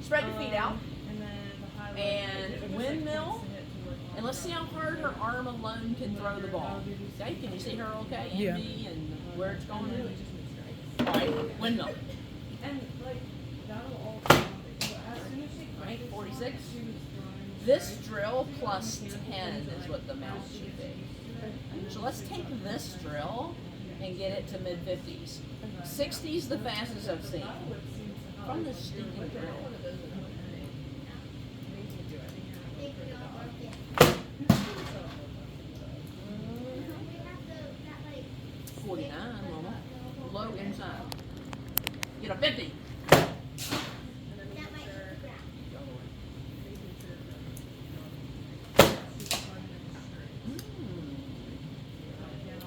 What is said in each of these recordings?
Spread your feet out. And then the high And windmill. And let's see how hard her arm alone can throw the ball. Okay, can you see her okay? Yeah. NB and where it's going to? Alright, windmill. And like that'll all as soon as she Right, 46. This drill plus 10 is what the amount should be. So let's take this drill and get it to mid 50s. 60's the fastest I've seen. From this stinking drill. Low inside. Get a 50.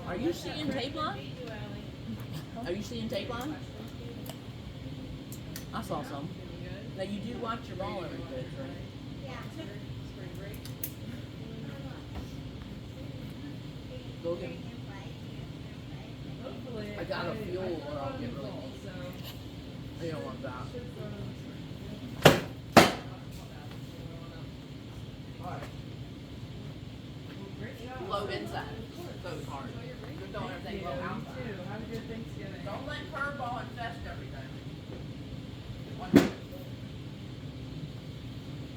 Are you seeing tape line? Are you seeing tape line? I saw some. Now you do watch your ball every pitch, right? Go get. I gotta fuel or I'll get really deep. I don't want that. Alright. Low inside. Goes hard. Just don't everything low outside. Have a good Thanksgiving. Don't let curveball infest everything.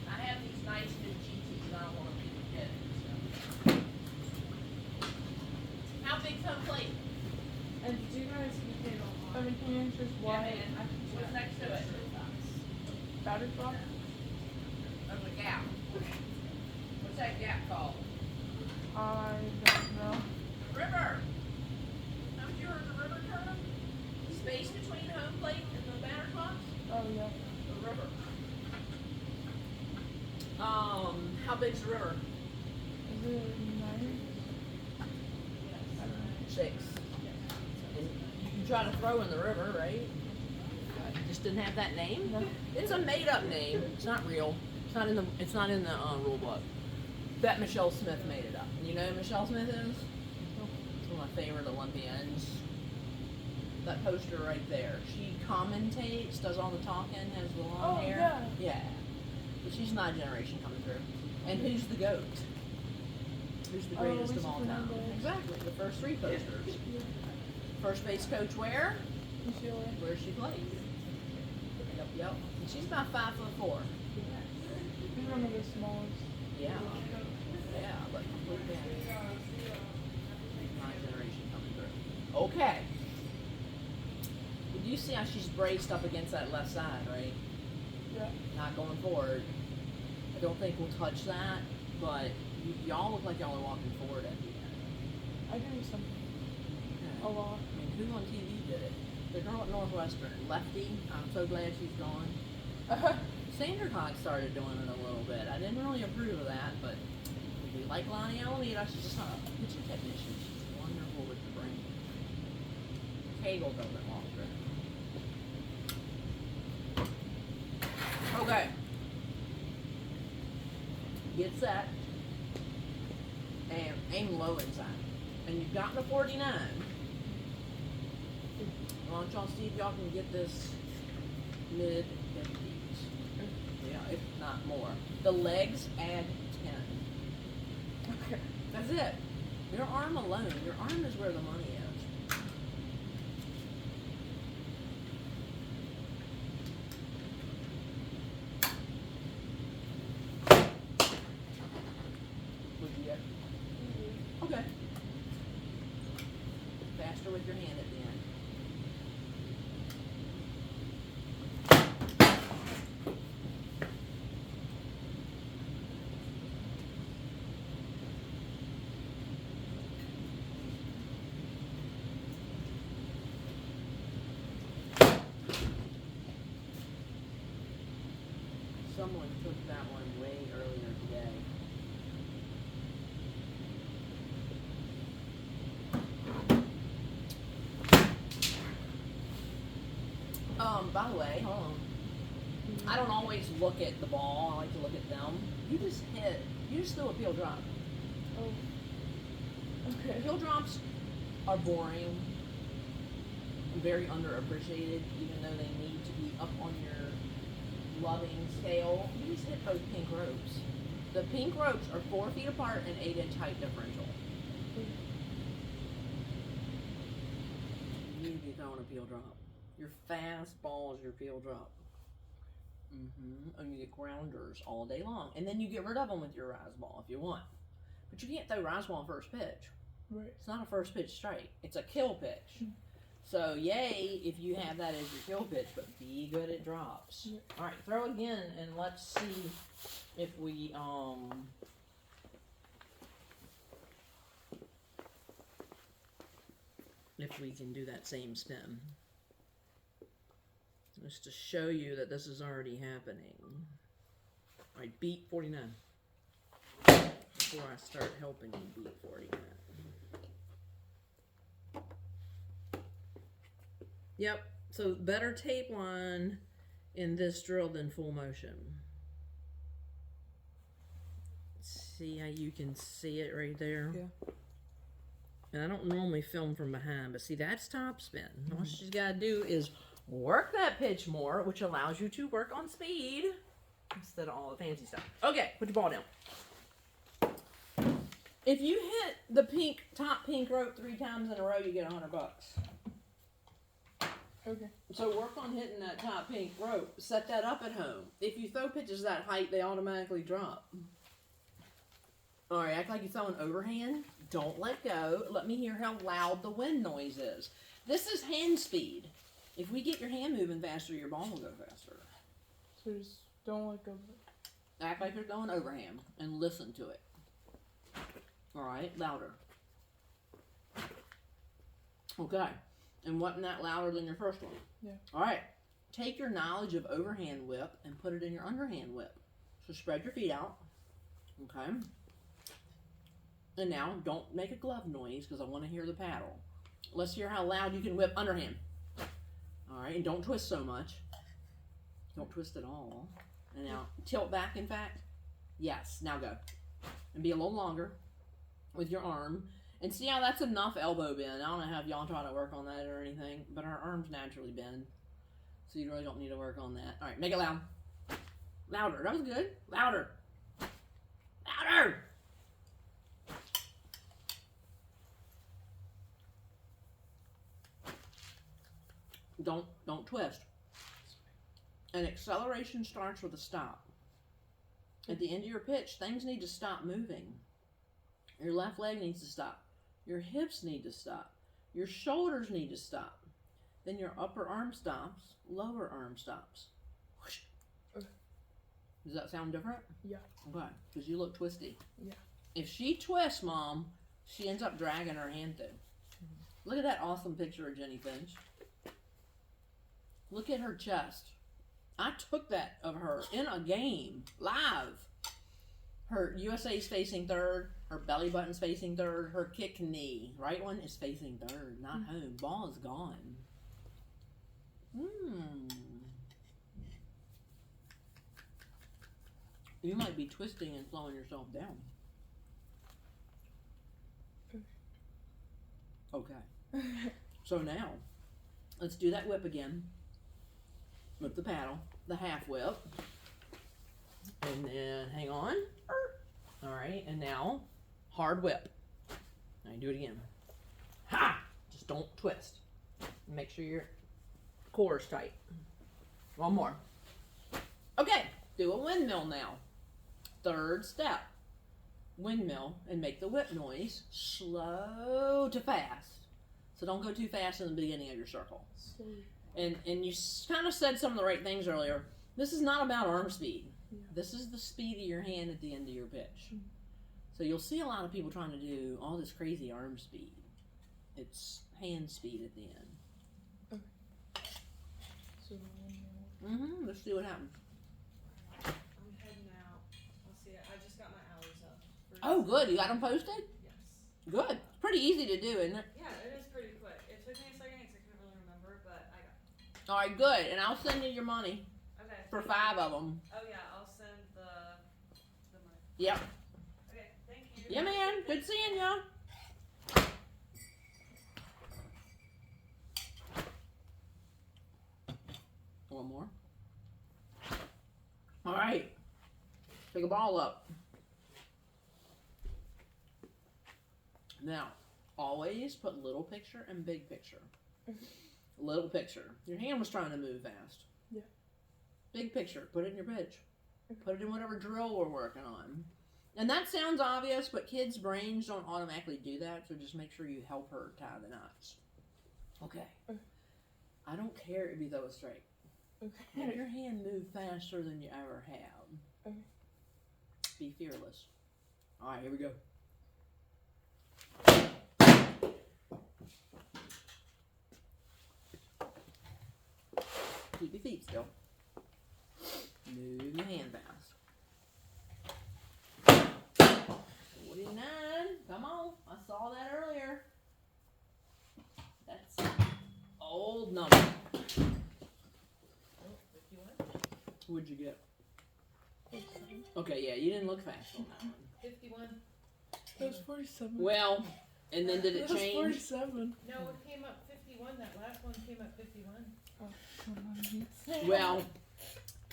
I have these nice new GTs I don't want to forget. So. How big's home plate? And did you guys get it on? 17 inches wide. Yeah, man. What's next to it? Battery box? There's a gap. What's that gap called? I don't know. River. Haven't you heard the river term? Space between home plate and the batter's box? Oh yeah. The river. How big's the river? Is it 9? 6. And you try to throw in the river, right? You just didn't have that name? No. It's a made-up name. It's not real. It's not in the rule book. Bet Michelle Smith made it up. You know who Michelle Smith is? It's one of my favorite Olympians. That poster right there. She commentates, does all the talking, has the long hair. Yeah. But she's my generation coming through. And who's the GOAT? Who's the greatest of all time? Exactly. The first 3 posters. First base coach where? Where she played. Yep. And she's about 5'4". She's one of the smallest. Yeah, but completely my generation coming through. Okay. Did you see how she's braced up against that left side, right? Yeah. Not going forward. I don't think we'll touch that, but y'all look like y'all are walking forward at the end. I do something. Okay. A lot. I mean, who on TV did it? The girl at Northwestern, Lefty. I'm so glad she's gone. Sandercock started doing it a little bit. I didn't really approve of that, but we like Lonnie Alameda. She's just not a pitching technician. She's wonderful with the brain. Cagle doesn't walk through. Okay. Get set. And aim low inside. And you've gotten a 49. Why don't y'all see if y'all can get this mid 50s? Yeah, if not more. The legs add 10. Okay. That's it. Your arm alone. Your arm is where the money is. Would you get? Okay. Faster with your hand at the end. Someone took that one way earlier today. By the way, hold on. I don't always look at the ball. I like to look at them. You just threw a peel drop. Oh. Okay. Peel drops are boring, very underappreciated, even though they need to be up on your loving scale, please hit those pink ropes. The pink ropes are 4 feet apart and 8-inch height differential. You need to be throwing a peel drop. Your fastball is your peel drop. And you get grounders all day long. And then you get rid of them with your rise ball if you want. But you can't throw rise ball first pitch. Right. It's not a first pitch strike. It's a kill pitch. So yay if you have that as your kill pitch, but be good at drops. All right, throw again and let's see if we can do that same spin. Just to show you that this is already happening. All right, beat 49. Before I start helping you beat 49. Yep, so better tape line in this drill than full motion. See how you can see it right there? Yeah. And I don't normally film from behind, but see, that's top spin. All she's got to do is work that pitch more, which allows you to work on speed instead of all the fancy stuff. Okay, put your ball down. If you hit the top pink rope 3 times in a row, you get $100. Okay. So work on hitting that top pink rope. Set that up at home. If you throw pitches that height, they automatically drop. All right, act like you're throwing overhand. Don't let go. Let me hear how loud the wind noise is. This is hand speed. If we get your hand moving faster, your ball will go faster. So just don't let go of it. Act like you're throwing overhand and listen to it. All right, louder. Okay. And wasn't that louder than your first one? Yeah. All right. Take your knowledge of overhand whip and put it in your underhand whip. So spread your feet out. Okay. And now don't make a glove noise because I want to hear the paddle. Let's hear how loud you can whip underhand. All right. And don't twist so much. Don't twist at all. And now tilt back, in fact. Yes. Now go. And be a little longer with your arm. And see how that's enough elbow bend. I don't know how y'all try to work on that or anything, but our arms naturally bend. So you really don't need to work on that. All right, make it loud. Louder. That was good. Louder. Louder. Don't twist. An acceleration starts with a stop. At the end of your pitch, things need to stop moving. Your left leg needs to stop. Your hips need to stop. Your shoulders need to stop. Then your upper arm stops, lower arm stops. Whoosh. Okay. Does that sound different? Yeah. Okay, because you look twisty. Yeah. If she twists, Mom, she ends up dragging her hand through. Look at that awesome picture of Jenny Finch. Look at her chest. I took that of her in a game, live. Her USA's facing third. Her belly button's facing third. Her kick knee, right one, is facing third, not home. Ball is gone. You might be twisting and slowing yourself down. Okay. So now, let's do that whip again. With the paddle, the half whip. And then, hang on. All right, and now, hard whip. All right, do it again. Ha! Just don't twist. Make sure your core is tight. One more. Okay, do a windmill now. Third step. Windmill, and make the whip noise slow to fast. So don't go too fast in the beginning of your circle. And you kind of said some of the right things earlier. This is not about arm speed. Yeah. This is the speed of your hand at the end of your pitch. So you'll see a lot of people trying to do all this crazy arm speed. It's hand speed at the end. Okay. So Let's see what happens. I'm heading out. Let's see. I just got my hours up. Oh, good. You got them posted? Yes. Good. It's pretty easy to do, isn't it? Yeah, it is pretty quick. It took me a second because I couldn't really remember, but I got it. All right, good. And I'll send you your money Okay. for 5 of them. Oh yeah, I'll send the money. Yep. Okay, thank you. Yeah, man. Good seeing ya. One more. right. Pick a ball up. Now, always put little picture and big picture. Little picture. Your hand was trying to move fast. Yeah. Big picture. Put it in your pitch. Put it in whatever drill we're working on. And that sounds obvious, but kids' brains don't automatically do that, so just make sure you help her tie the knots. Okay. I don't care if you throw it straight. Okay. Make your hand move faster than you ever have. Okay. Be fearless. All right, here we go. Keep your feet still. Move your hand fast. 49. Come on. I saw that earlier. That's old number. Oh, 51. What'd you get? Okay, yeah, you didn't look fast on that one. 51. That was 47. Well, and then did it That was change? 47. No, it came up 51. That last one came up 51. Well,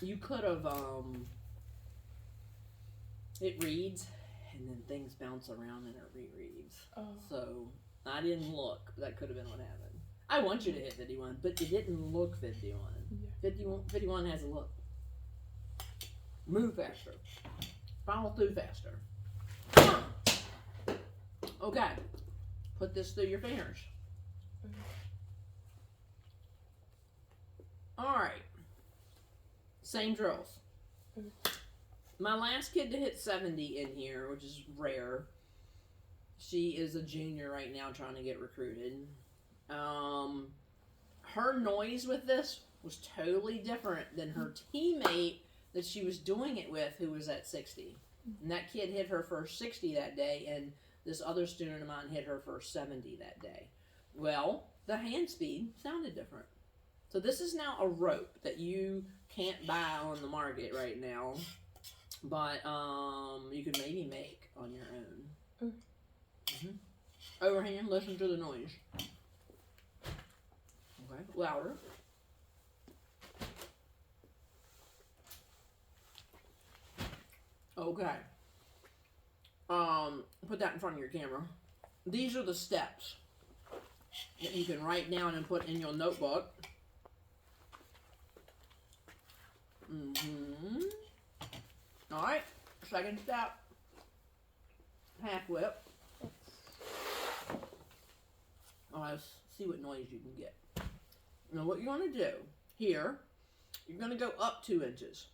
you could have, it reads, and then things bounce around and it rereads. Oh. So, I didn't look. That could have been what happened. I want you to hit 51, but it didn't look 51. Yeah. 51 has a look. Move faster. Follow through faster. Come on. Okay. Put this through your fingers. Alright. Same drills. My last kid to hit 70 in here, which is rare. She is a junior right now trying to get recruited. Her noise with this was totally different than her teammate that she was doing it with, who was at 60. And that kid hit her first 60 that day, and this other student of mine hit her first 70 that day. Well, the hand speed sounded different. So this is now a rope that you can't buy on the market right now, but you could maybe make on your own. Overhand, listen to the noise. Okay, louder. Okay. Put that in front of your camera. These are the steps that you can write down and put in your notebook. Alright, second step. Half whip. Let's see what noise you can get. Now what you want to do here, you're going to go up 2 inches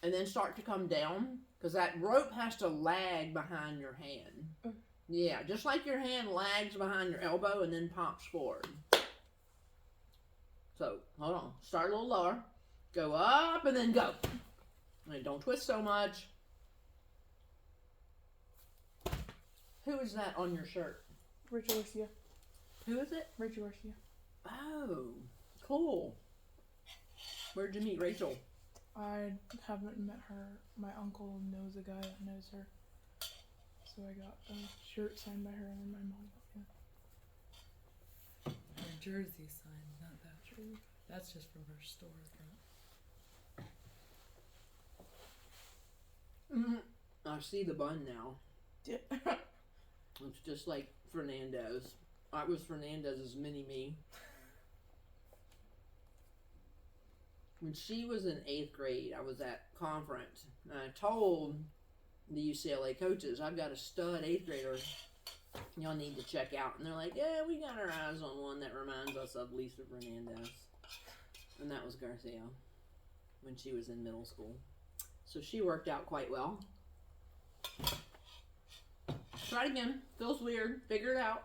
and then start to come down, because that rope has to lag behind your hand. Yeah, just like your hand lags behind your elbow and then pops forward. So, hold on. Start a little lower. Go up and then go. And don't twist so much. Who is that on your shirt? Rachel Garcia. Who is it? Rachel Garcia. Oh, cool. Where'd you meet Rachel? I haven't met her. My uncle knows a guy that knows her. So I got a shirt signed by her and my mom got one. Her jersey signed, not that jersey. That's just from her storefront. I see the bun now. Yeah. It's just like Fernando's. That was Fernandez's mini-me. When she was in 8th grade, I was at conference, and I told the UCLA coaches, I've got a stud 8th grader y'all need to check out. And they're like, yeah, we got our eyes on one that reminds us of Lisa Fernandez. And that was Garcia when she was in middle school. So she worked out quite well. Try it again. Feels weird. Figure it out.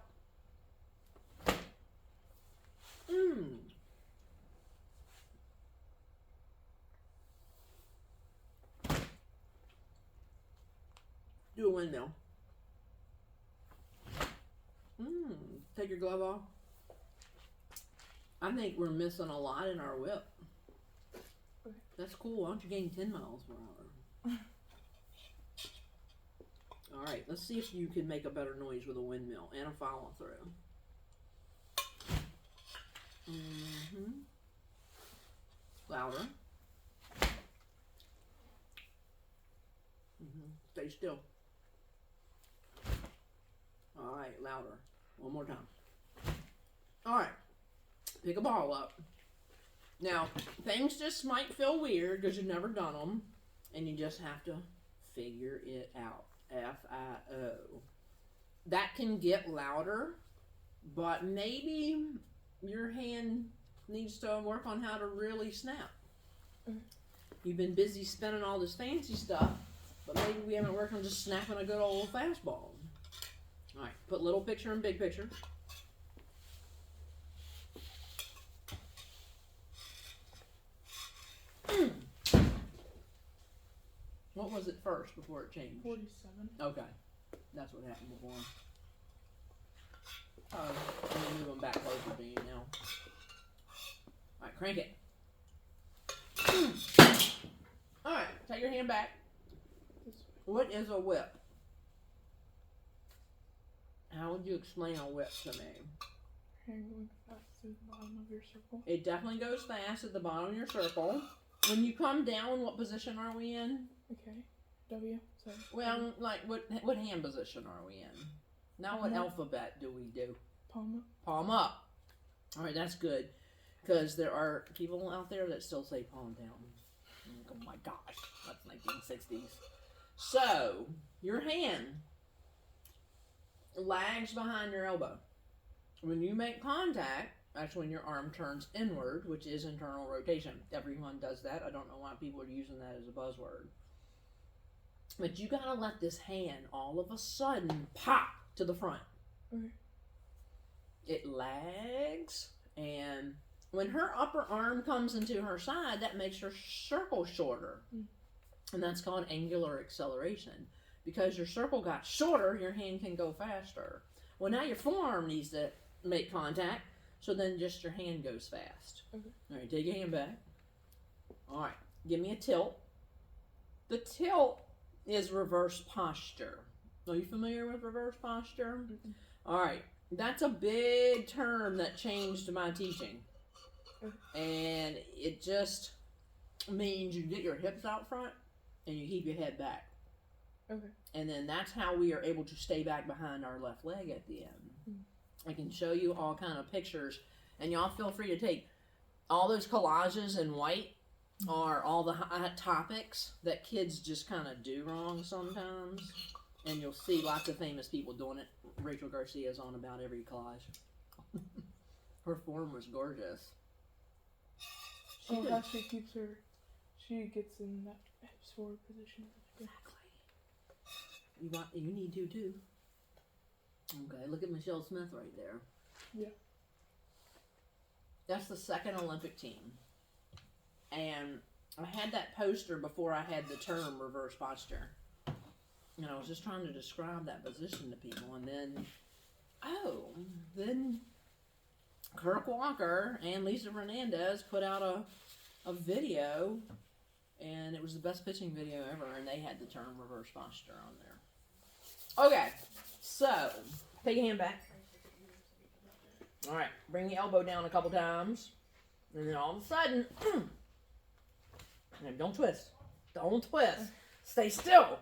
Do a windmill. Take your glove off. I think we're missing a lot in our whip. Okay. That's cool. Why don't you gain 10 miles per hour? Alright, let's see if you can make a better noise with a windmill and a follow through. Louder. Stay still. All right, louder. One more time. All right, pick a ball up. Now, things just might feel weird because you've never done them, and you just have to figure it out. F-I-O. That can get louder, but maybe your hand needs to work on how to really snap. You've been busy spinning all this fancy stuff, but maybe we haven't worked on just snapping a good old fastball. All right, put little picture and big picture. What was it first before it changed? 47. Okay, that's what happened before. I'm gonna move them back closer to you now. All right, crank it. All right, take your hand back. What is a whip? How would you explain a whip to me? Hand going fast to the bottom of your circle. It definitely goes fast at the bottom of your circle. When you come down, what position are we in? Okay. W. Sorry. Well, like what hand position are we in? Now what alphabet do we do? Palm up. Palm up. All right, that's good. Because there are people out there that still say palm down. Oh my gosh, that's 1960s. So, your hand lags behind your elbow. When you make contact, that's when your arm turns inward, which is internal rotation. Everyone does that. I don't know why people are using that as a buzzword. But you gotta let this hand all of a sudden pop to the front. Okay. It lags, and when her upper arm comes into her side, that makes her circle shorter. And that's called angular acceleration. Because your circle got shorter, your hand can go faster. Well, now your forearm needs to make contact, so then just your hand goes fast. Okay. All right, take your hand back. All right, give me a tilt. The tilt is reverse posture. Are you familiar with reverse posture? Mm-hmm. All right, that's a big term that changed my teaching. Okay. And it just means you get your hips out front and you keep your head back. Okay. And then that's how we are able to stay back behind our left leg at the end. I can show you all kind of pictures, and y'all feel free to take all those collages in white are all the hot topics that kids just kind of do wrong sometimes, and you'll see lots of famous people doing it. Rachel Garcia's on about every collage. Her form was gorgeous. How she keeps her, she gets in that hips forward position. Exactly. You need to too. Okay, look at Michelle Smith right there. Yeah. That's the second Olympic team. And I had that poster before I had the term reverse posture. And I was just trying to describe that position to people. And then Kirk Walker and Lisa Fernandez put out a video. And it was the best pitching video ever. And they had the term reverse posture on there. Okay, so take your hand back. All right, bring the elbow down a couple times, and then all of a sudden, and don't twist. Don't twist. Stay still.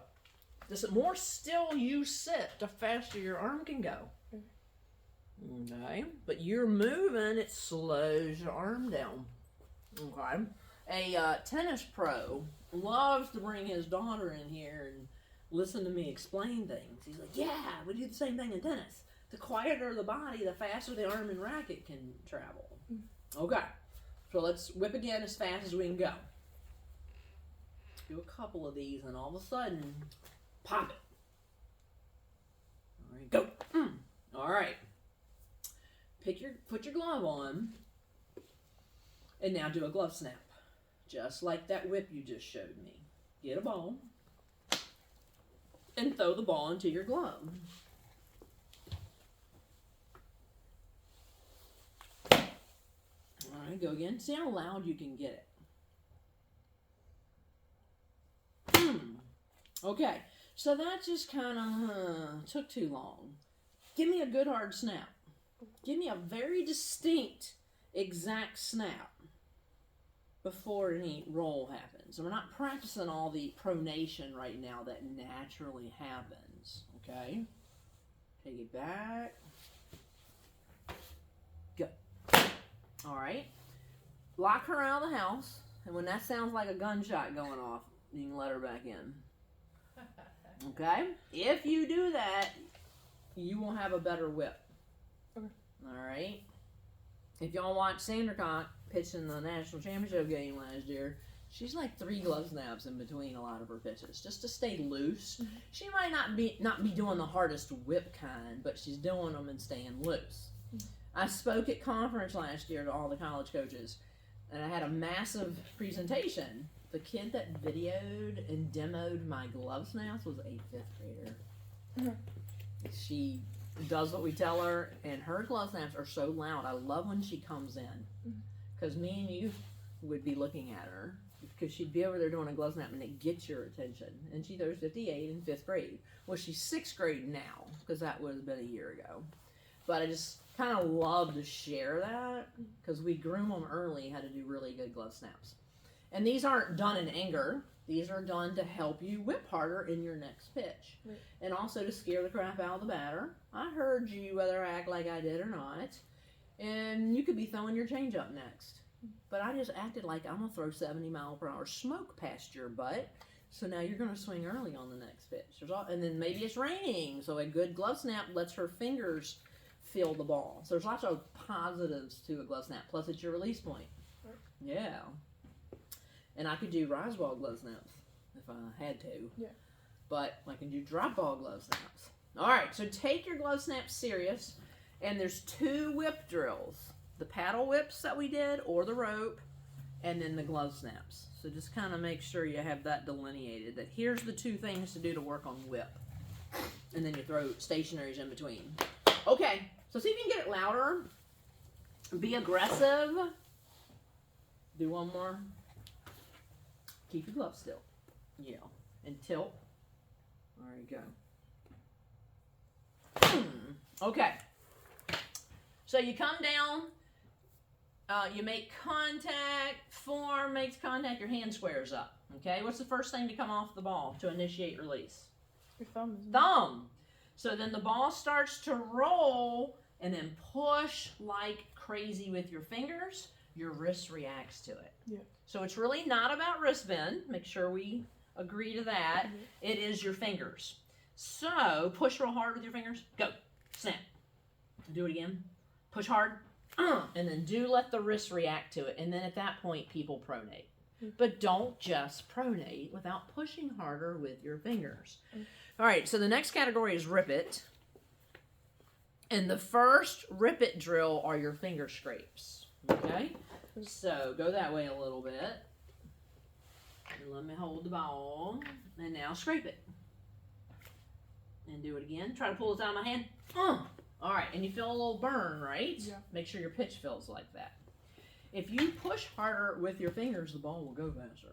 The more still you sit, the faster your arm can go. Okay, but you're moving, it slows your arm down. Okay, a tennis pro loves to bring his daughter in here and listen to me explain things. He's like, yeah, we do the same thing in tennis. The quieter the body, the faster the arm and racket can travel. Okay, so let's whip again as fast as we can go. Do a couple of these, and all of a sudden, pop it. All right, go. All right. Put your glove on, and now do a glove snap. Just like that whip you just showed me. Get a ball and throw the ball into your glove. Alright, go again. See how loud you can get it. Okay, so that just kind of took too long. Give me a good hard snap. Give me a very distinct, exact snap. before any roll happens. And we're not practicing all the pronation right now that naturally happens. Okay? Take it back. Go. Alright. Lock her out of the house. And when that sounds like a gunshot going off, you can let her back in. Okay? If you do that, you will have a better whip. Okay. Alright? If y'all watch Sandercock pitch in the national championship game last year, she's like 3 glove snaps in between a lot of her pitches, just to stay loose. Mm-hmm. She might not be doing the hardest whip kind, but she's doing them and staying loose. Mm-hmm. I spoke at conference last year to all the college coaches, and I had a massive presentation. The kid that videoed and demoed my glove snaps was a 5th grader. Mm-hmm. She does what we tell her, and her glove snaps are so loud. I love when she comes in, because me and you would be looking at her, because she'd be over there doing a glove snap, and it gets your attention. And she throws 58 in 5th grade. Well, she's 6th grade now, because that would have been a year ago. But I just kind of love to share that, because we groom them early how to do really good glove snaps. And these aren't done in anger. These are done to help you whip harder in your next pitch. Right. And also to scare the crap out of the batter. I heard you, whether I act like I did or not. And you could be throwing your changeup next. But I just acted like I'm going to throw 70-mile-per-hour smoke past your butt. So now you're going to swing early on the next pitch. And then maybe it's raining. So a good glove snap lets her fingers feel the ball. So there's lots of positives to a glove snap. Plus it's your release point. Right. Yeah. And I could do rise ball glove snaps if I had to. Yeah. But I can do drop ball glove snaps. All right, so take your glove snaps serious. And there's 2 whip drills. The paddle whips that we did, or the rope, and then the glove snaps. So just kind of make sure you have that delineated. That here's the 2 things to do to work on whip. And then you throw stationaries in between. Okay, so see if you can get it louder. Be aggressive. Do one more. Keep your glove still. Yeah. And tilt. There you go. Okay. So you come down. You make contact. Form makes contact. Your hand squares up. Okay. What's the first thing to come off the ball to initiate release? Your thumb. Isn't Thumb. So then the ball starts to roll, and then push like crazy with your fingers. Your wrist reacts to it. Yeah. So it's really not about wrist bend. Make sure we agree to that. Mm-hmm. It is your fingers. So push real hard with your fingers. Go. Snap. Do it again. Push hard. And then do let the wrist react to it. And then at that point, people pronate. Mm-hmm. But don't just pronate without pushing harder with your fingers. Mm-hmm. All right, so the next category is rip it. And the first rip it drill are your finger scrapes. Okay? So go that way a little bit. And let me hold the ball. And now scrape it. And do it again. Try to pull this out of my hand. All right, and you feel a little burn, right? Yeah. Make sure your pitch feels like that. If you push harder with your fingers, the ball will go faster.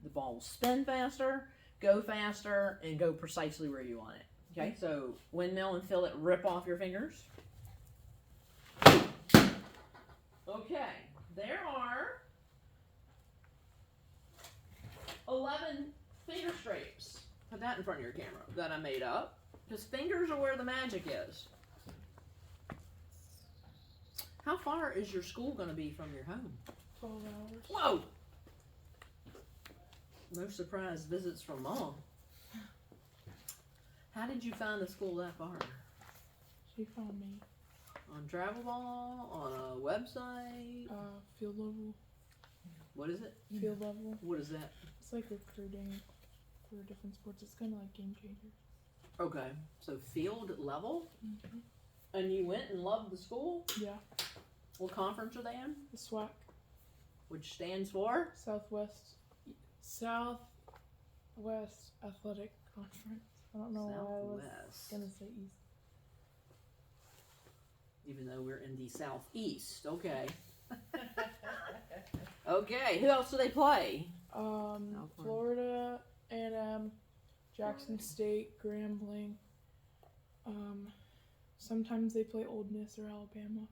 The ball will spin faster, go faster, and go precisely where you want it. Okay, so windmill and feel it rip off your fingers. Okay, there are 11 finger scrapes. Put that in front of your camera that I made up. Because fingers are where the magic is. How far is your school going to be from your home? 12 hours. Whoa! No surprise visits from Mom. How did you find the school that far? She found me. On Travel Ball? On a website? Field level. What is it? Field level. What is that? It's like recruiting for different sports. It's kind of like Game Changer. Okay, so field level? Mm-hmm. And you went and loved the school? Yeah. What conference are they in? The SWAC. Which stands for? Southwest Athletic Conference. I don't know why I was Southwest. gonna say East. Even though we're in the southeast. Okay. Okay, who else do they play? Florida, A&M, Jackson State, Grambling. Sometimes they play Ole Miss or Alabama.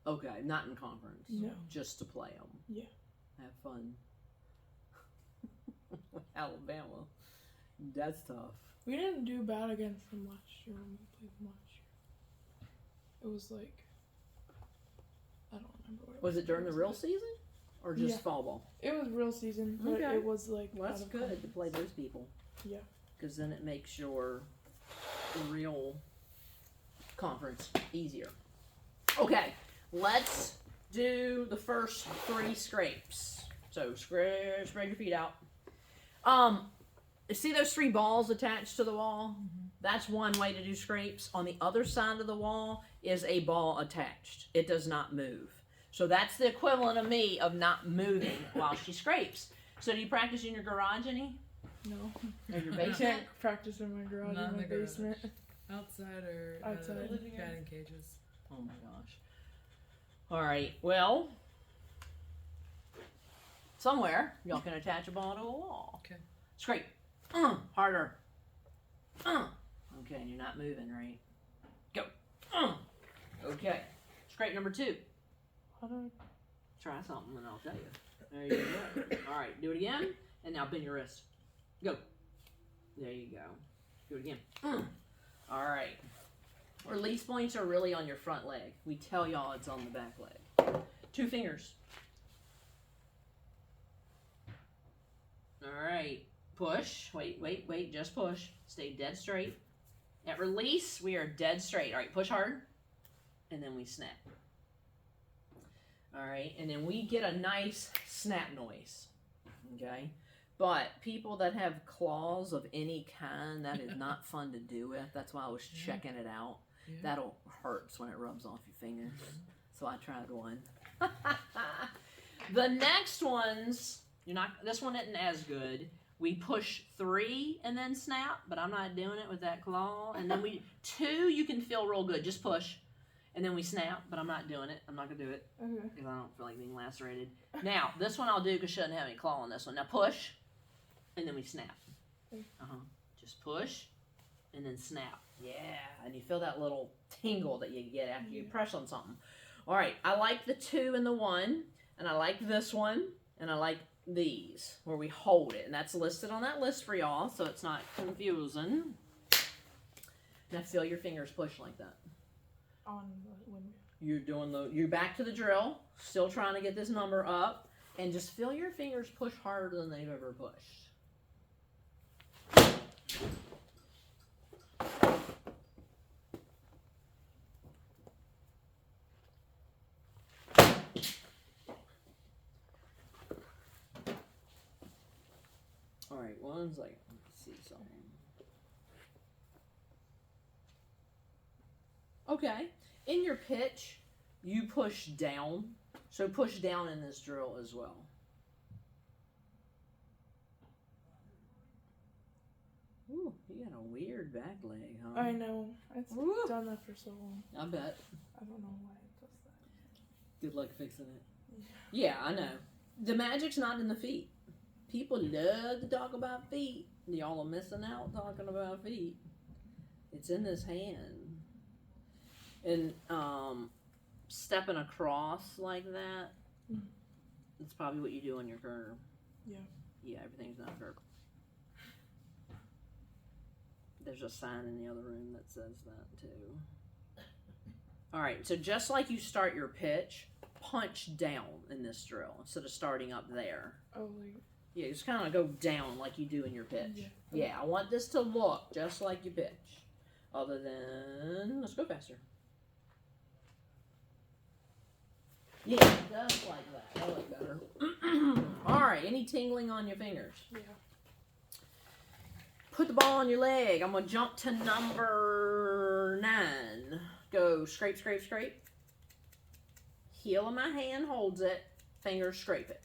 Okay, not in conference. No. Just to play them. Yeah. Have fun. Alabama. That's tough. We didn't do bad against them last year when we played them last year. It was like, I don't remember what it was. Was it during the real season? Or just Yeah. fall ball? It was real season, but Okay. it was like. Well, that's out of good to conference. play those people. Yeah. Because then it makes your real conference easier. Okay, let's do the first 3 scrapes. So spread your feet out. See those 3 balls attached to the wall? That's one way to do scrapes. On the other side of the wall is a ball attached. It does not move. So that's the equivalent of me of not moving while she scrapes. So do you practice in your garage any? No. Or your I basement? can't practice in my garage Not in in my the garage. basement. Outside or Outside. Living room. batting cages. Oh my gosh. All right. Well, somewhere y'all can attach a ball to a wall. Okay. Scrape. Harder. Okay, and you're not moving, right? Go. Okay. Scrape number 2. How do Try something and I'll tell you. There you go. All right, do it again. And now bend your wrist. Go. There you go. Do it again. All right. Release points are really on your front leg. We tell y'all it's on the back leg. 2 fingers. All right. Push. Wait. Just push. Stay dead straight. At release, we are dead straight. All right, push hard. And then we snap. All right, and then we get a nice snap noise. Okay? But people that have claws of any kind, that is not fun to do with. That's why I was checking it out. Yeah. That'll hurts when it rubs off your fingers. So I tried one. The next ones, this one isn't as good. We push 3 and then snap, but I'm not doing it with that claw. And then 2, you can feel real good. Just push. And then we snap, but I'm not doing it. I'm not going to do it Okay. because I don't feel like being lacerated. Now, this one I'll do because she doesn't have any claw on this one. Now push, and then we snap. Just push, and then snap. Yeah, and you feel that little tingle that you get after you press on something. All right, I like the 2 and the 1, and I like this one, and I like these where we hold it, and that's listed on that list for y'all, so it's not confusing. Now feel your fingers push like that. On the window. You're back to the drill, still trying to get this number up, and just feel your fingers push harder than they've ever pushed. All right, 1 second. Let's see something. Okay, in your pitch, you push down. So push down in this drill as well. Ooh, you got a weird back leg, huh? I know. It's Woo. done that for so long. I bet. I don't know why it does that. Good luck fixing it. Yeah, I know. The magic's not in the feet. People love to talk about feet. Y'all are missing out talking about feet. It's in this hand. And stepping across like that, that's probably what you do on your curve. Yeah. Yeah, everything's not curved. There's a sign in the other room that says that too. All right, so just like you start your pitch, punch down in this drill instead of starting up there. Oh, like. Yeah, just kind of go down like you do in your pitch. Yeah. Yeah, I want this to look just like you pitch. Other than, let's go faster. Yeah, just like that. That'll look better. All right, any tingling on your fingers? Yeah. Put the ball on your leg. I'm going to jump to number 9. Go scrape, scrape, scrape. Heel of my hand holds it. Fingers scrape it.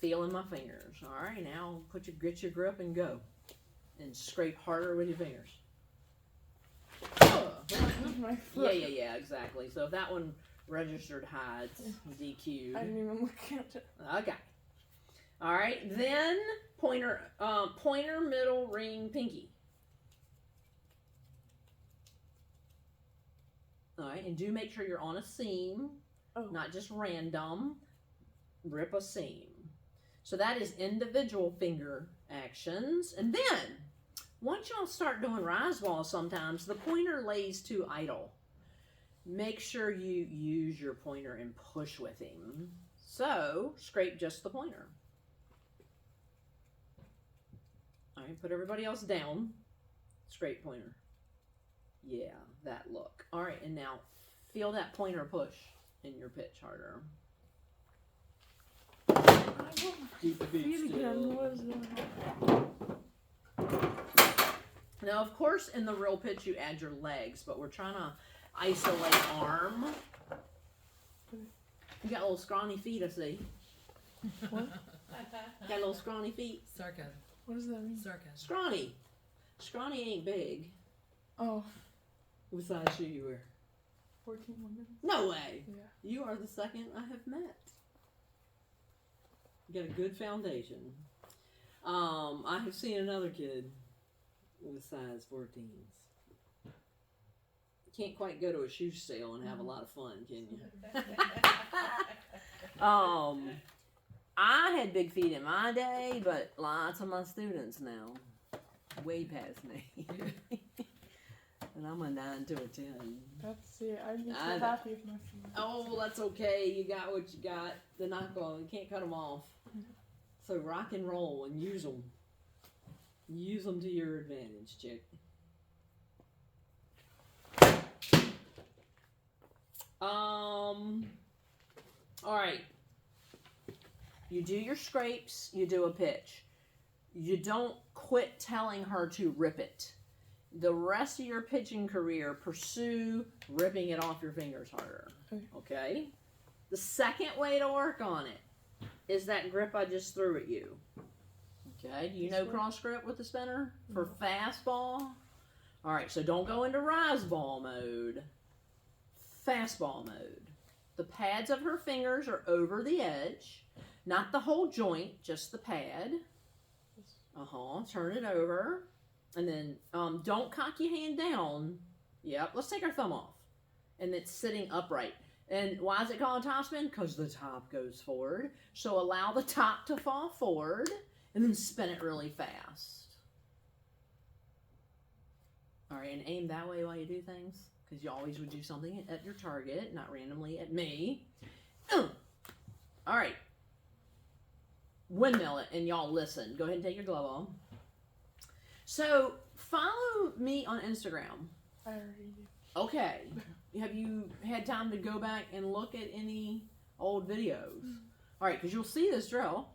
Feeling my fingers. All right, now get your grip and go. And scrape harder with your fingers. My foot. Yeah, exactly. So if that one registered high, it's DQ'd. I didn't even look at it. Okay. All right, then pointer, middle, ring, pinky. All right, and do make sure you're on a seam, Oh. not just random. rip a seam. So that is individual finger actions. And then, once y'all start doing rise balls sometimes, the pointer lays too idle. Make sure you use your pointer and push with him. So, scrape just the pointer. Alright, put everybody else down. Scrape pointer. Yeah, that look. Alright, and now feel that pointer push in your pitch harder. Keep the feet still. Now, of course, in the real pitch, you add your legs, but we're trying to isolate arm. You got little scrawny feet, I see. What? Got little scrawny feet. Sarcasm. What does that mean? Sarcasm. Scrawny. Scrawny ain't big. Oh, What size shoe you wear? 14 women. No way. Yeah. You are the second I have met. You got a good foundation. I have seen another kid with size 14s. Can't quite go to a shoe sale and have a lot of fun, can you? I had big feet in my day, but lots of my students now, way past me. And I'm a 9 to a 10. That's it. I'd be so I know. happy if my feet. Oh, that's okay. You got what you got. The knockoff. You can't cut them off. So rock and roll and use them. Use them to your advantage, chick. All right. You do your scrapes. You do a pitch. You don't quit telling her to rip it. The rest of your pitching career, pursue ripping it off your fingers harder. Okay? The second way to work on it is that grip I just threw at you. Okay? Do you know cross grip with the spinner for fastball? All right, so don't go into rise ball mode. Fastball mode. The pads of her fingers are over the edge, not the whole joint, just the pad. Turn it over. And then don't cock your hand down. Yep, let's take our thumb off. And it's sitting upright. And why is it called topspin? Because the top goes forward. So allow the top to fall forward and then spin it really fast. All right, and aim that way while you do things. Because you always would do something at your target, not randomly at me. All right. Windmill it, and y'all listen. Go ahead and take your glove off. So, follow me on Instagram. I already do. Okay. Have you had time to go back and look at any old videos? All right, because you'll see this drill.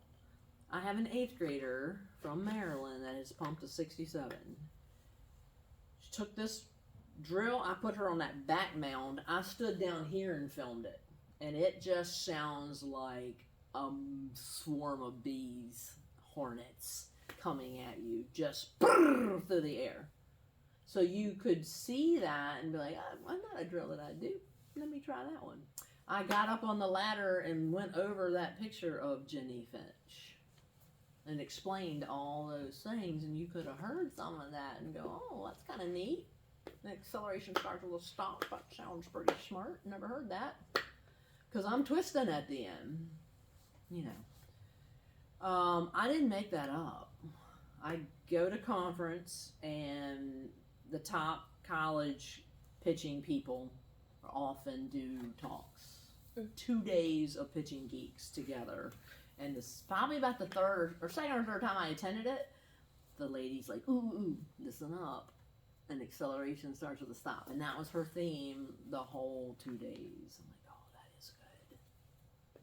I have an 8th grader from Maryland that has pumped a 67. She took this drill. I put her on that back mound. I stood down here and filmed it. And it just sounds like a swarm of bees, hornets, coming at you, just through the air. So you could see that and be like, I'm not a drill that I do. Let me try that one. I got up on the ladder and went over that picture of Jenny Finch and explained all those things, and you could have heard some of that and go, oh, that's kind of neat. The acceleration starts with a stop. That sounds pretty smart. Never heard that. Because I'm twisting at the end. You know. I didn't make that up. I go to conference, and the top college pitching people often do talks. 2 days of pitching geeks together. And this probably about the second or third time I attended it, the lady's like, ooh, listen up. And acceleration starts with a stop. And that was her theme the whole 2 days. I'm like, oh, that is good.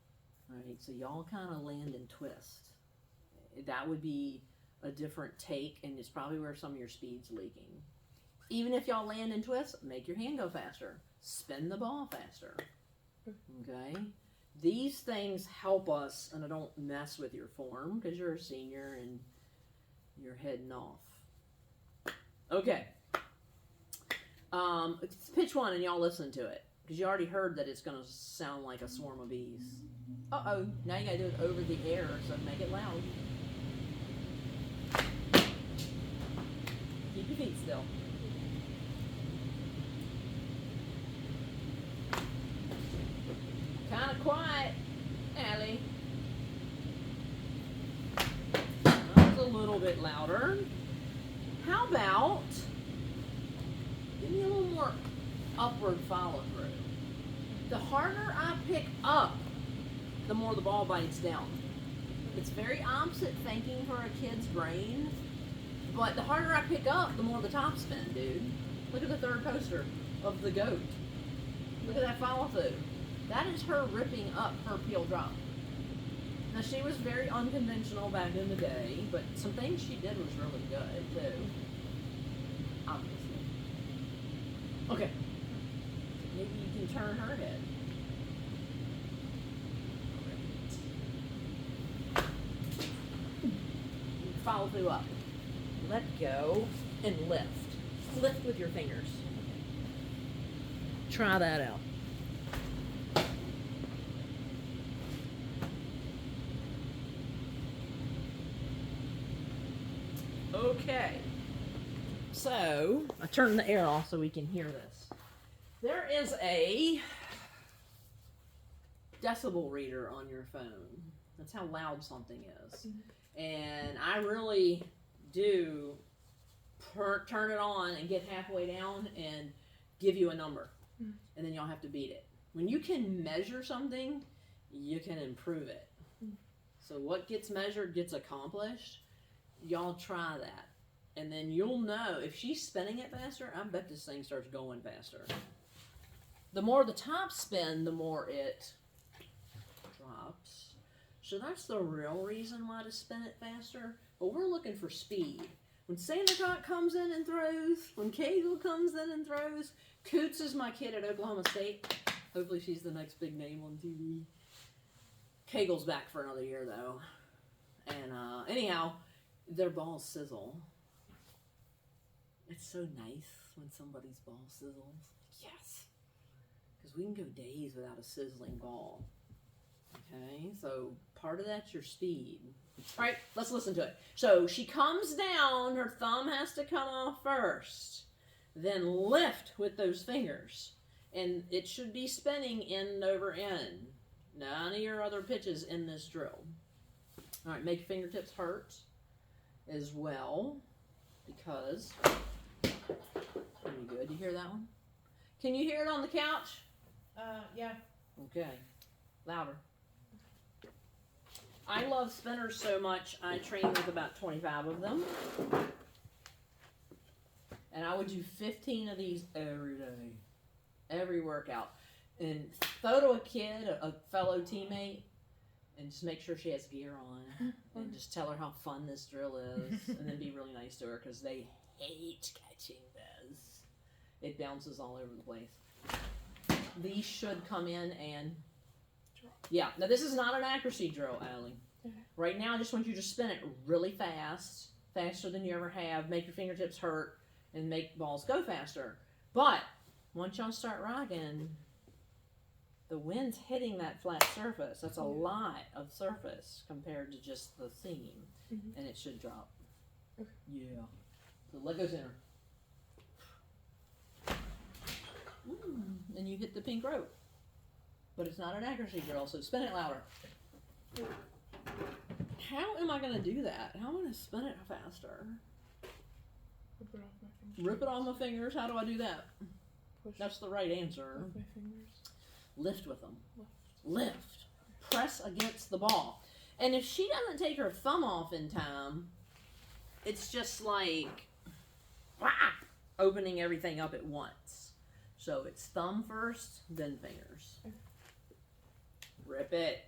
All right, so y'all kind of land and twist. That would be a different take, and it's probably where some of your speed's leaking. Even if y'all land and twist, make your hand go faster. Spin the ball faster. Okay? These things help us, and I don't mess with your form because you're a senior and you're heading off. Okay. Let's pitch one and y'all listen to it because you already heard that it's going to sound like a swarm of bees. Uh-oh. Now you got to do it over the air, so make it loud. Keep your feet still. Kind of quiet, Allie. bit louder. How about, give me a little more upward follow through. The harder I pick up, the more the ball bites down. It's very opposite thinking for a kid's brain, but the harder I pick up, the more the top spin, dude. Look at the third poster of the goat. Look at that follow through. That is her ripping up her peel drop. Now, she was very unconventional back in the day, but some things she did was really good, too. Obviously. Okay. Maybe you can turn her head. Follow through up. Let go and lift. Lift with your fingers. Try that out. Okay. So, I turned the air off so we can hear this. There is a decibel reader on your phone. That's how loud something is. And I really do turn it on and get halfway down and give you a number. And then y'all have to beat it. When you can measure something, you can improve it. So what gets measured gets accomplished. Y'all try that. And then you'll know, if she's spinning it faster, I bet this thing starts going faster. The more the top spin, the more it drops. So that's the real reason why to spin it faster. But we're looking for speed. When Sandercock comes in and throws, when Cagle comes in and throws, Coots is my kid at Oklahoma State. Hopefully she's the next big name on TV. Cagle's back for another year, though. And anyhow, their balls sizzle. It's so nice when somebody's ball sizzles. Yes. Because we can go days without a sizzling ball. Okay, so part of that's your speed. All right, let's listen to it. So she comes down, her thumb has to come off first. Then lift with those fingers. And it should be spinning end over end. None of your other pitches in this drill. All right, make your fingertips hurt as well, because pretty good. You hear that one? Can you hear it on the couch? Yeah. Okay, louder. I love spinners so much, I train with about 25 of them. And I would do 15 of these every day, every workout. And photo a kid, a fellow teammate, and just make sure she has gear on. And just tell her how fun this drill is. And then be really nice to her, because they hate catching this. It bounces all over the place. These should come in and... Yeah, now this is not an accuracy drill, Allie. Right now I just want you to spin it really fast, faster than you ever have, make your fingertips hurt, and make balls go faster. But once y'all start rocking, the wind's hitting that flat surface. That's a lot of surface compared to just the seam, and it should drop. Yeah. So let go center. And you hit the pink rope. But it's not an accuracy drill, so spin it louder. How am I going to do that? How am I going to spin it faster? Rip it off my fingers. Rip it off my fingers? How do I do that? Push That's the right answer. with my fingers. Lift with them. Lift. Press against the ball. And if she doesn't take her thumb off in time, it's just like opening everything up at once. So it's thumb first, then fingers. Rip it.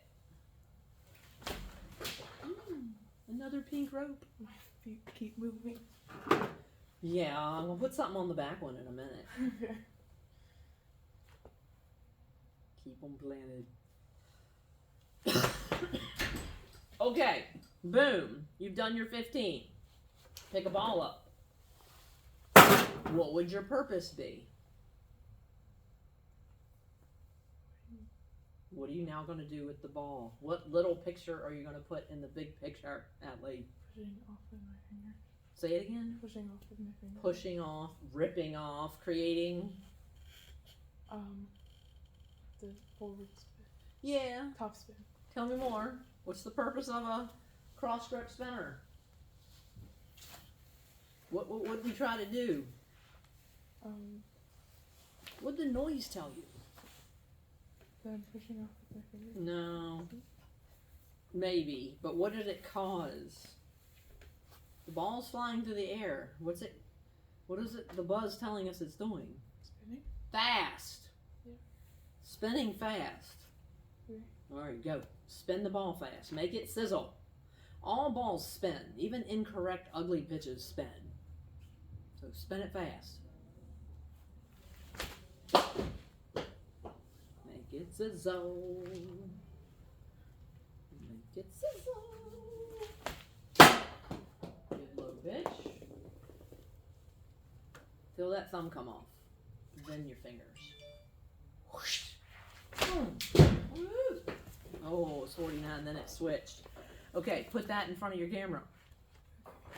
Another pink rope. My feet keep moving. Yeah, I'm going to put something on the back one in a minute. Okay. Keep them planted. Okay, boom. You've done your 15. Pick a ball up. What would your purpose be? What are you now going to do with the ball? What little picture are you going to put in the big picture, Adley? Pushing off with my fingers. Say it again. Pushing off with my fingers. Pushing off, ripping off, creating. The forward spin. Yeah. Top spin. Tell me more. What's the purpose of a cross grip spinner? What did we try to do? What did the noise tell you? That I'm pushing off with my fingers. No. Maybe, but what did it cause? The ball's flying through the air. What is it the buzz telling us it's doing? Spinning? Fast. Yeah. Spinning fast. Okay. Alright, go. Spin the ball fast. Make it sizzle. All balls spin. Even incorrect, ugly pitches spin. So spin it fast. Make it sizzle. Make it sizzle. Good low pitch. Feel that thumb come off. Then your fingers. Whoosh. Woo. Oh, it's 49, then it switched. Okay, put that in front of your camera.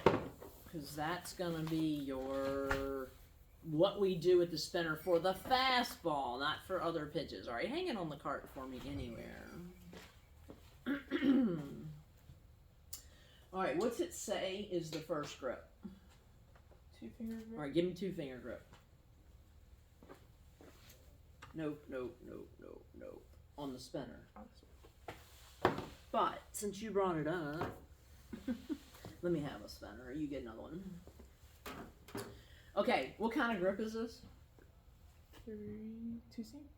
Because that's going to be what we do with the spinner for the fastball, not for other pitches. All right, hang it on the cart for me anywhere. All right, what's it say is the first grip? 2 finger grip. All right, give me 2-finger grip. Nope, nope, nope, nope, nope. On the spinner. But since you brought it up, let me have a spinner. You get another one. Okay, what kind of grip is this? 2 seam.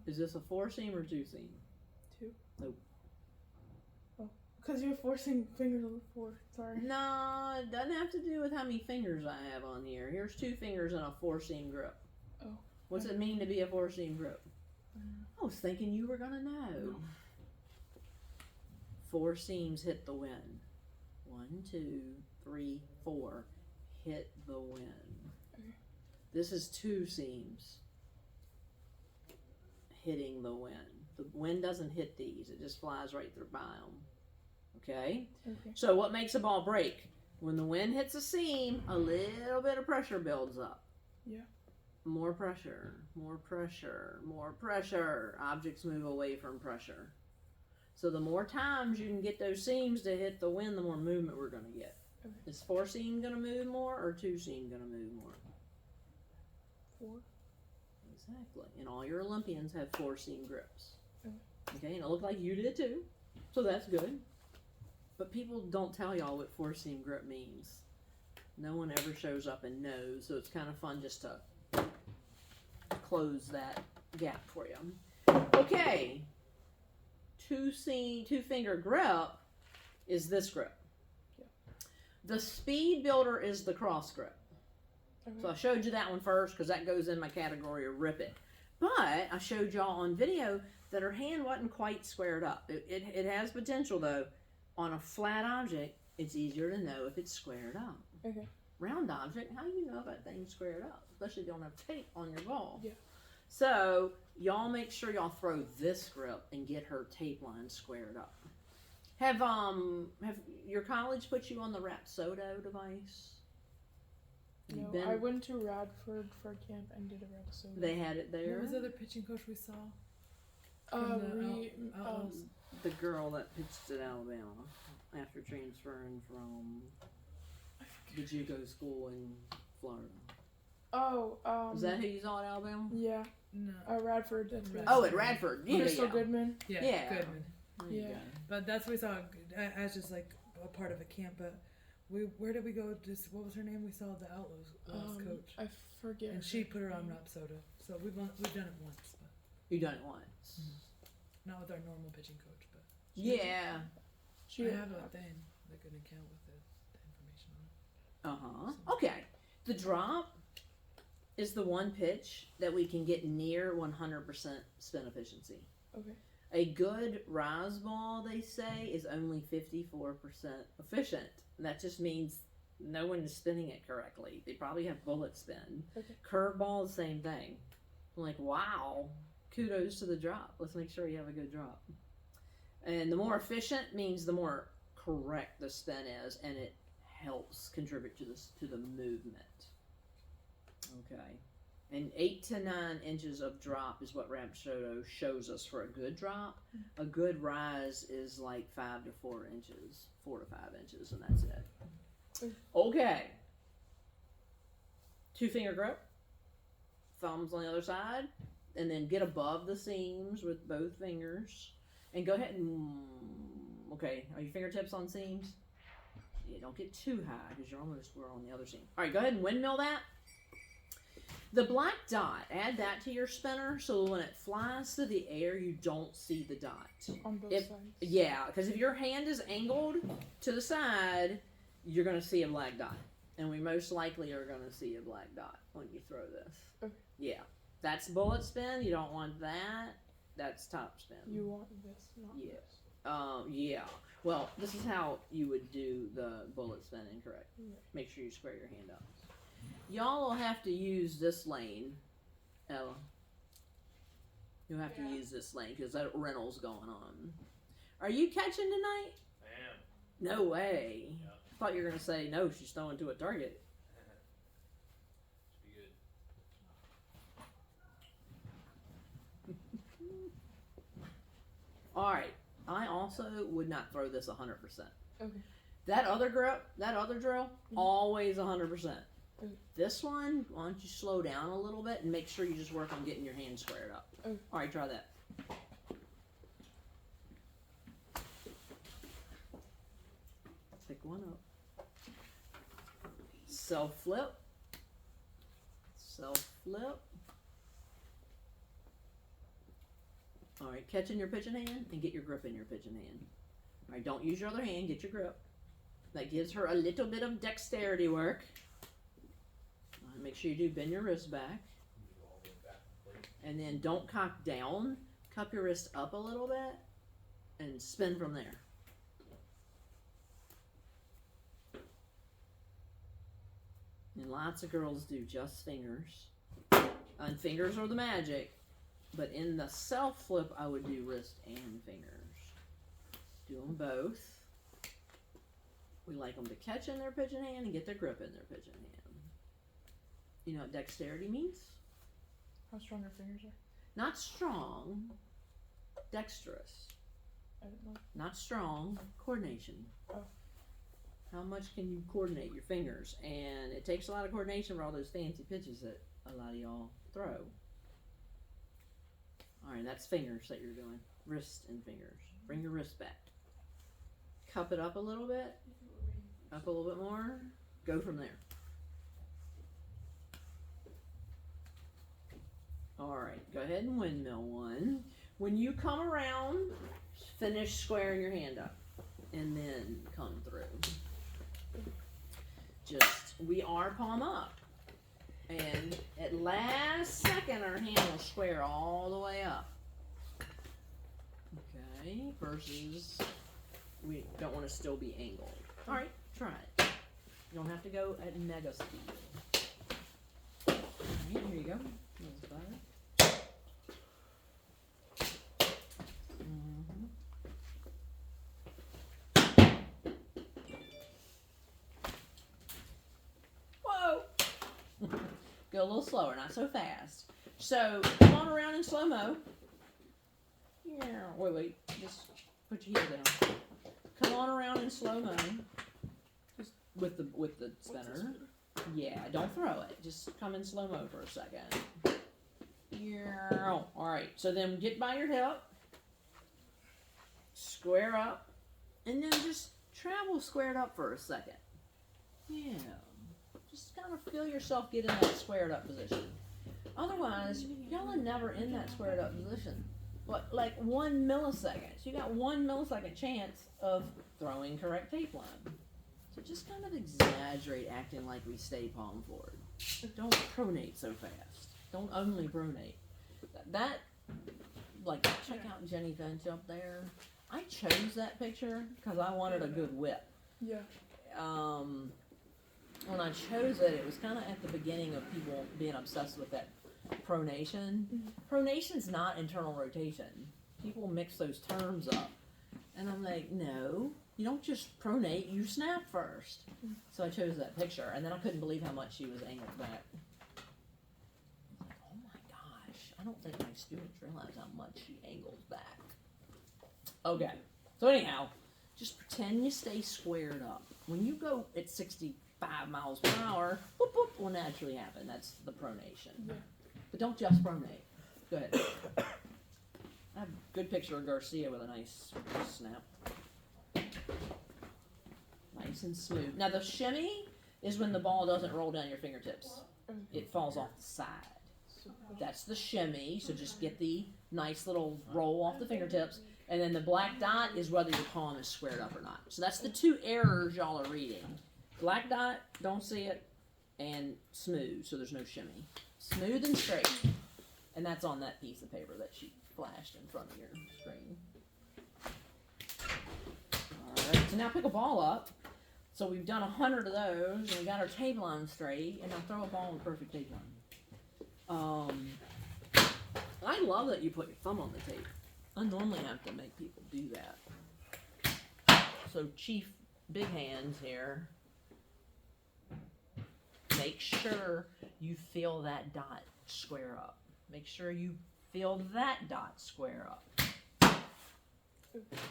Is this a 4-seam or 2-seam? 2. Nope. Oh, because you have 4 fingers on the 4. Sorry. No, it doesn't have to do with how many fingers I have on here. Here's 2 fingers and a 4-seam grip. Oh. What's it mean to be a 4-seam grip? I was thinking you were gonna know. No. 4 seams hit the wind. 1, 2, 3, 4. Hit the wind. Okay. This is 2 seams hitting the wind. The wind doesn't hit these. It just flies right through by them. Okay? Okay. So what makes a ball break? When the wind hits a seam, a little bit of pressure builds up. Yeah. More pressure, more pressure, more pressure. Objects move away from pressure. So the more times you can get those seams to hit the wind, the more movement we're going to get. Okay. Is 4 seam going to move more or 2 seam going to move more? 4. Exactly. And all your Olympians have 4 seam grips. Okay. Okay, and it looked like you did too. So that's good. But people don't tell y'all what 4 seam grip means. No one ever shows up and knows. So it's kind of fun just to close that gap for you. Okay. 2-finger grip is this grip. Yeah. The speed builder is the cross grip. Okay. So I showed you that one first because that goes in my category of rip it. But I showed y'all on video that her hand wasn't quite squared up. It has potential though. On a flat object, it's easier to know if it's squared up. Okay. Round object, how do you know if that thing's squared up? Especially if you don't have tape on your ball. Yeah. So y'all make sure y'all throw this grip and get her tape line squared up. Have your college put you on the Rapsodo device? No, Been- I went to Radford for camp and did a Rapsodo. They had it there. What was the other pitching coach we saw? The girl that pitched at Alabama after transferring from the JUCO school in Florida. Is that who you saw at Alabama? Yeah. No. Radford. That's right. Oh, at Radford. Yeah, Crystal yeah. Goodman. Yeah. Yeah. Goodman. There you Yeah. go. But that's what we saw as just like a part of a camp. But where did we go? Just what was her name? We saw the Outlaws coach, I forget. and she put her on Rapsodo. So we've done it once, but You done it once. not with our normal pitching coach. But Yeah. She I have a thing, like an account with the information on it. Okay. The drop is the one pitch that we can get near 100% spin efficiency. Okay. A good rise ball, they say, is only 54% efficient. And that just means no one is spinning it correctly. They probably have bullet spin. Okay. Curveball, the same thing. I'm like, wow, kudos to the drop. Let's make sure you have a good drop. And the more efficient means the more correct the spin is, and it helps contribute to the movement. Okay. And 8 to 9 inches of drop is what Rapsodo shows us for a good drop. A good rise is like 5 to 4 inches, 4 to 5 inches, and that's it. Okay. 2-finger grip, thumbs on the other side, and then get above the seams with both fingers. And go ahead and, okay, are your fingertips on seams? Yeah, don't get too high because you're almost where on the other seam. All right, go ahead and windmill that. The black dot, add that to your spinner so when it flies through the air, you don't see the dot. On both If, sides. yeah, because if your hand is angled to the side, you're going to see a black dot. And we most likely are going to see a black dot when you throw this. Okay. Yeah. That's bullet spin. You don't want that. That's top spin. You want this, not Yeah. this. Yeah. Well, this is how you would do the bullet spin incorrect. Yeah. Make sure you square your hand up. Y'all will have to use this lane, Ella. You'll have to use this lane because that rental's going on. Are you catching tonight? I am. No way. Yeah. I thought you were going to say, no, she's throwing to a target. Should be good. Alright. I also would not throw this 100%. Okay. That other grip, that other drill, always 100%. Okay. This one, why don't you slow down a little bit and make sure you just work on getting your hand squared up. Okay. Alright, try that. Pick one up. Self flip. Self flip. Alright, catch in your pigeon hand and get your grip in your pigeon hand. Alright, don't use your other hand, get your grip. That gives her a little bit of dexterity work. Alright, make sure you do bend your wrist back. And then don't cock down. Cup your wrist up a little bit and spin from there. And lots of girls do just fingers. And fingers are the magic. But in the self flip, I would do wrist and fingers. Do them both. We like them to catch in their pigeon hand and get their grip in their pigeon hand. You know what dexterity means? How strong your fingers are? Not strong, dexterous. I don't know. Not strong, coordination. Oh. How much can you coordinate your fingers? And it takes a lot of coordination for all those fancy pitches that a lot of y'all throw. Alright, that's fingers that you're doing. Wrist and fingers. Bring your wrist back. Cup it up a little bit. Up a little bit more. Go from there. Alright, go ahead and windmill one. When you come around, finish squaring your hand up. And then come through. Just, we are palm up. And at last second, our hand will square all the way up. Okay, versus we don't want to still be angled. All right, try it. You don't have to go at mega speed. All right, here you go. That's better. Whoa! Go a little slower, not so fast. So, come on around in slow-mo. Yeah, wait, just put your heel down. Come on around in slow-mo. Just with the spinner. Yeah, don't throw it. Just come in slow-mo for a second. Yeah. Alright, so then get by your hip. Square up. And then just travel squared up for a second. Yeah. Just kind of feel yourself get in that squared up position. Otherwise, y'all are never in that squared up position. But like 1 millisecond. So you got 1 millisecond chance of throwing correct tape line. So just kind of exaggerate acting like we stay palm forward. Don't pronate so fast. Don't only pronate. That like, check out Jenny Finch up there. I chose that picture because I wanted a good whip. Yeah. When I chose it, it was kind of at the beginning of people being obsessed with that pronation. Pronation's not internal rotation. People mix those terms up. And I'm like, no, you don't just pronate, you snap first. So I chose that picture, and then I couldn't believe how much she was angled back. I was like, oh my gosh, I don't think my students realize how much she angles back. Okay, so anyhow, just pretend you stay squared up. When you go at 60 5 miles per hour, whoop, whoop, will naturally happen. That's the pronation. Yeah. But don't just pronate. Go ahead. I have a good picture of Garcia with a nice snap. Nice and smooth. Now the shimmy is when the ball doesn't roll down your fingertips. It falls off the side. That's the shimmy, so just get the nice little roll off the fingertips. And then the black dot is whether your palm is squared up or not. So that's the 2 errors y'all are reading. Black dot, don't see it, and smooth, so there's no shimmy. Smooth and straight. And that's on that piece of paper that she flashed in front of your screen. Alright, so now pick a ball up. So we've done 100 of those, and we got our tape line straight, and now throw a ball with perfect tape line. I love that you put your thumb on the tape. I normally have to make people do that. So Chief Big Hands here. Make sure you feel that dot square up. Make sure you feel that dot square up.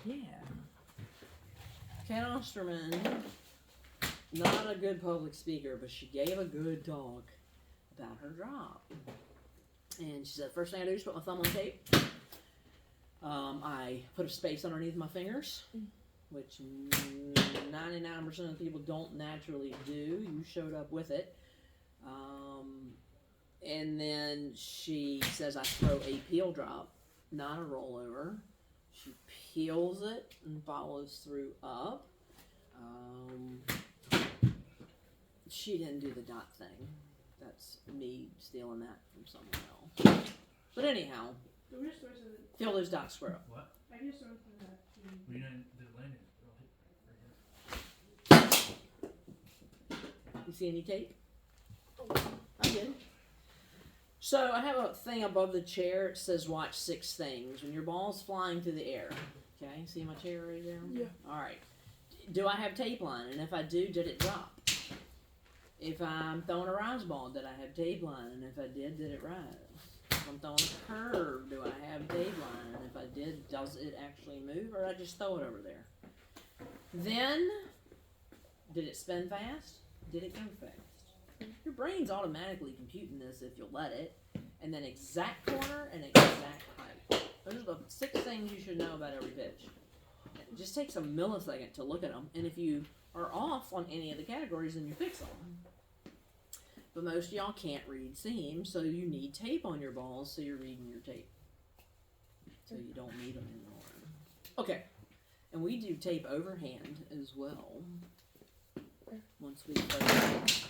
Yeah. Kat Osterman, not a good public speaker, but she gave a good talk about her drop. And she said, first thing I do is put my thumb on tape. I put a space underneath my fingers, which 99% of the people don't naturally do. You showed up with it. And then she says I throw a peel drop, not a rollover. She peels it and follows through up. She didn't do the dot thing. That's me stealing that from someone else. But anyhow, feel those dots square up. What? I just sort of that. We didn't the landing. You see any tape? I did. So I have a thing above the chair. It says watch 6 things. When your ball's flying through the air. Okay, see my chair right there? Yeah. Alright. Do I have tape line? And if I do, did it drop? If I'm throwing a rise ball, did I have tape line? And if I did it rise? If I'm throwing a curve, do I have tape line? And if I did, does it actually move? Or I just throw it over there? Then, did it spin fast? Did it go fast? Your brain's automatically computing this if you'll let it. And then exact corner and exact height. Those are the 6 things you should know about every pitch. It just takes a millisecond to look at them. And if you are off on any of the categories, then you fix them. But most of y'all can't read seam, so you need tape on your balls so you're reading your tape. So you don't need them anymore. Okay. And we do tape overhand as well. Once we play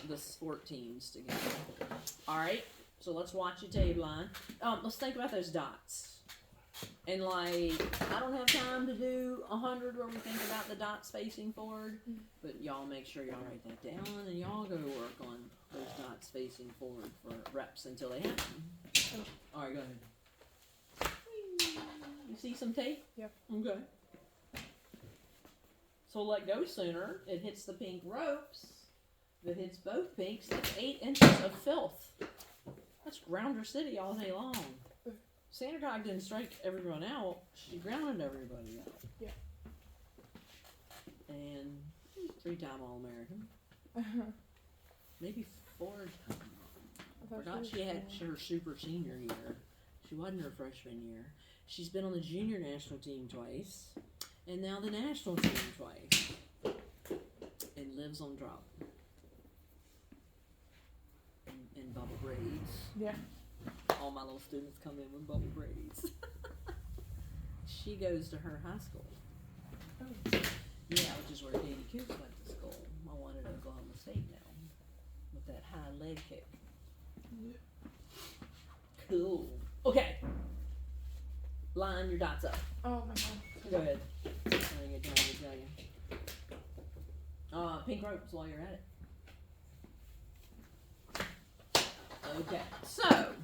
the sport teams together. Alright, so let's watch your tape line. Let's think about those dots. And I don't have time to do 100 where we think about the dots facing forward, but y'all make sure y'all write that down and y'all go work on those dots facing forward for reps until they happen. Alright, go ahead. You see some tape? Yep. Okay. So let go sooner. It hits the pink ropes. If it hits both pinks, that's 8 inches of filth. That's Grounder City all day long. Sandercock didn't strike everyone out. She grounded everybody out. Yeah. And 3-time All-American. Maybe 4-time. I forgot she had her super senior year. She wasn't her freshman year. She's been on the junior national team twice. And now the national team twice. And lives on drop. And bubble braids. Yeah. All my little students come in with bubble braids. She goes to her high school. Oh. Yeah, which is where Katie Coops went to school. I wanted Oklahoma State now. With that high leg kick. Yeah. Cool. Okay. Line your dots up. Oh my god. Go ahead. I didn't get time to tell you. Pink ropes while you're at it. Okay, so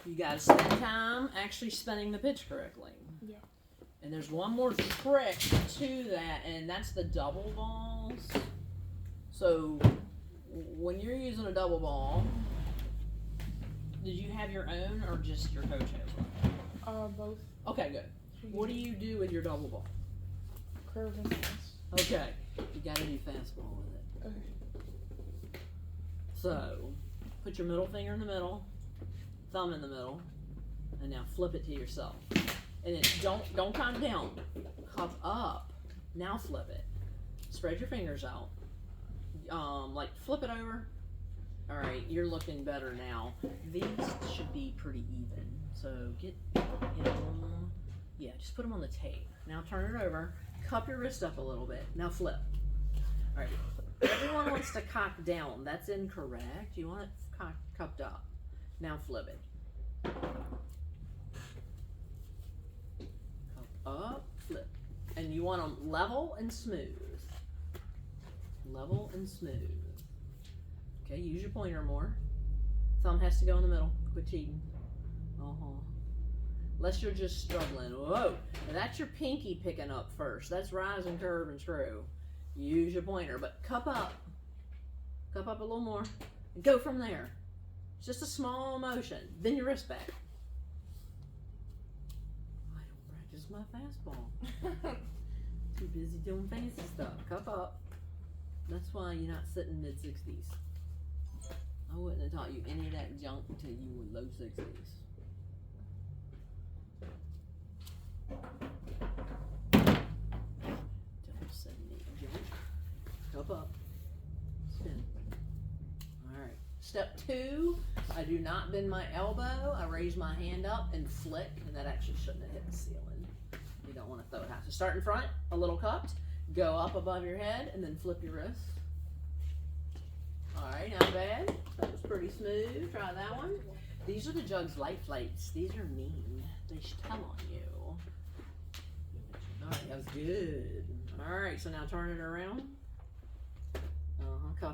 you gotta spend time actually spinning the pitch correctly. Yeah. And there's one more trick to that, and that's the double balls. So when you're using a double ball, did you have your own or just your coach has one? Both. Okay, good. What do you do with your double ball? Curve and pass. Okay, you gotta do fastball with it. Okay. So, put your middle finger in the middle, thumb in the middle, and now flip it to yourself. And then don't count down. Cup up. Now flip it. Spread your fingers out. Like flip it over. All right, you're looking better now. These should be pretty even. So get him. Yeah, just put them on the tape. Now turn it over. Cup your wrist up a little bit. Now flip. All right. Everyone wants to cock down. That's incorrect. You want it cupped up. Now flip it. Cup up, flip. And you want them level and smooth. Level and smooth. Okay, use your pointer more. Thumb has to go in the middle. Quit cheating. Unless you're just struggling. Whoa, now that's your pinky picking up first. That's rise and curve and screw. Use your pointer, but cup up. Cup up a little more. And go from there. It's just a small motion. Then your wrist back. I don't practice my fastball. Too busy doing fancy stuff. Cup up. That's why you're not sitting mid-60s. I wouldn't have taught you any of that junk until you were low 60s. Don't send me junk. Cup up. Spin. Alright. Step 2, I do not bend my elbow. I raise my hand up and flick, and that actually shouldn't have hit the ceiling. You don't want to throw it high. So start in front, a little cupped. Go up above your head and then flip your wrist. Alright, not bad. That was pretty smooth. Try that one. These are the Jugs light plates. These are mean. They should tell on you. Alright, that was good. Alright, so now turn it around.